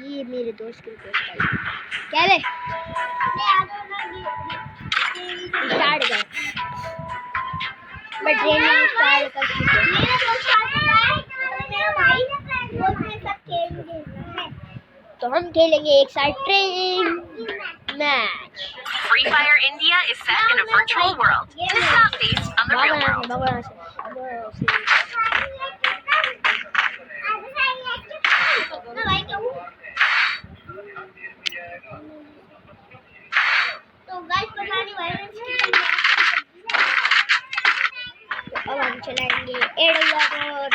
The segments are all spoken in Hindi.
ये मेरे दोस्त की क्या रे स्टार्ट कर मैं ट्रेनिंग स्टार्ट कर तो हम खेलेंगे एक साथ train match Free Fire India is set in a virtual world. It is not based on the real world. अब हम चलाएंगे एडवांस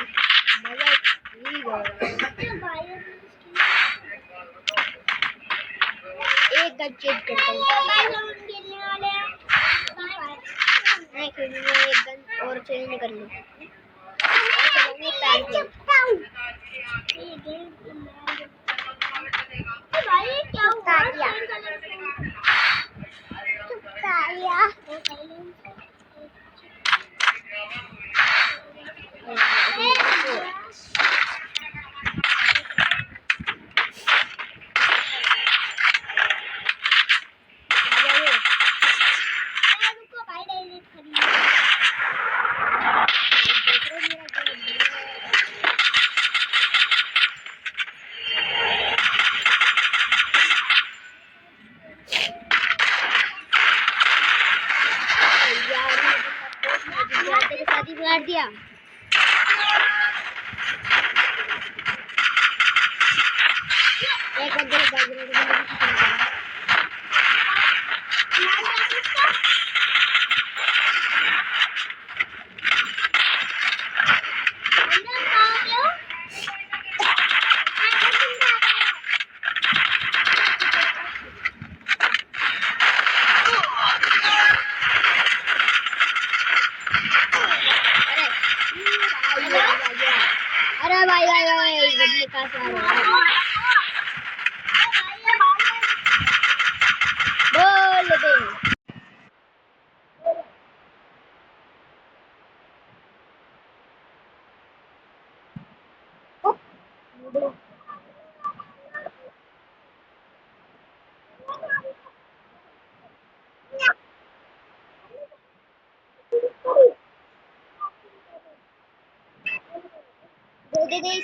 एक गन चेंज करता हूँ मैं खेलूंगा एक गन और चेंज कर लूँ मार दिया एक बंदे अरे भाई बदले का बोल दे दे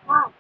हाँ